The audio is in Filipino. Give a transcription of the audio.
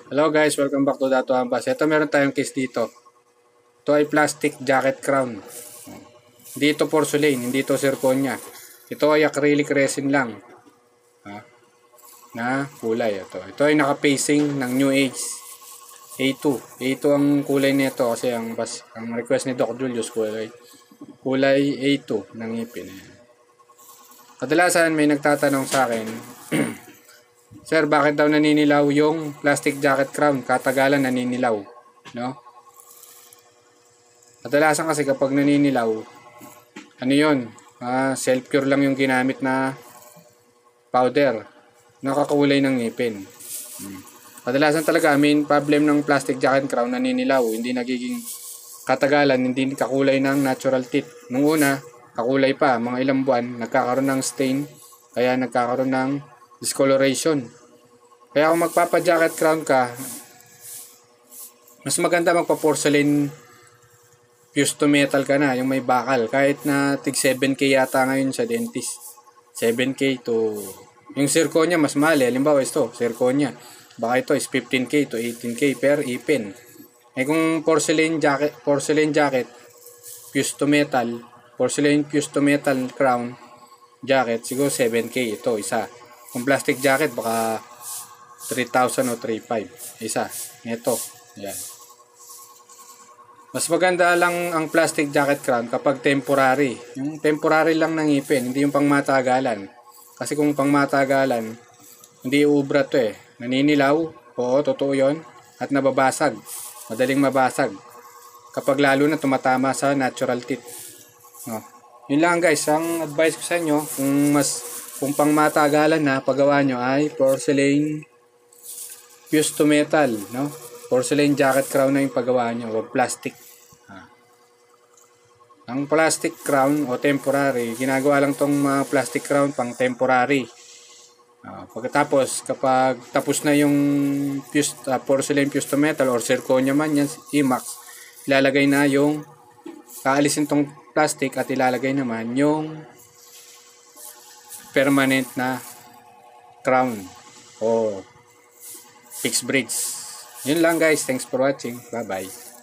Hello guys, welcome back to Dato Ambas. Ito meron tayong case dito. Ito ay plastic jacket crown. Hindi ito porcelain, hindi ito zirconia. Ito ay acrylic resin lang. Na kulay ito. Ito ay naka-facing ng New Age A2. A2 ang kulay nito kasi ang request ni Doc Julius kulay A2 ng ngipin. Kadalasan may nagtatanong sa akin, Sir, bakit daw naninilaw yung plastic jacket crown? Katagalan naninilaw, no? Kadalasan kasi kapag naninilaw, ano yun? Self-cure lang yung ginamit na powder. Nakakulay ng ngipin. Kadalasan talaga, main problem ng plastic jacket crown, naninilaw. Hindi nagiging katagalan, hindi kakulay ng natural teeth. Nung una, kakulay pa, mga ilang buwan, nagkakaroon ng stain, kaya nagkakaroon ng discoloration. Kaya kung magpapa-jacket crown ka, mas maganda magpa-porcelain fused to metal ka na, yung may bakal. Kahit na tig 7K yata ngayon sa dentist. 7K to... Yung zirconia mas mahal eh. Halimbawa ito, zirconia. Baka ito is 15K to 18K per ipin. Eh kung porcelain jacket, fused to metal, porcelain fused to metal crown jacket, siguro 7K ito, isa. Kung plastic jacket, baka 3,000 o 3,500. Isa. Ito. Yan. Mas maganda lang ang plastic jacket crown kapag temporary. Yung temporary lang ng ngipin, hindi yung pangmatagalan. Kasi kung pangmatagalan, hindi uubra to eh. Naninilaw, oo, totoo yun. At nababasag. Madaling mabasag. Kapag lalo na tumatama sa natural teeth. No. Yun lang guys, ang advice ko sa inyo, kung pangmatagalan na paggawa nyo ay porcelain fused to metal, no? Porcelain jacket crown na yung paggawa nyo, o plastic. Ang plastic crown o temporary, ginagawa lang tong mga plastic crown pang temporary. Pagkatapos, kapag tapos na yung porcelain fused to metal or zirconia man yan, IMAX, ilalagay na yung, kaalisin tong plastic at ilalagay naman yung permanent na crown o fixed bridge. Yun lang guys. Thanks for watching. Bye bye.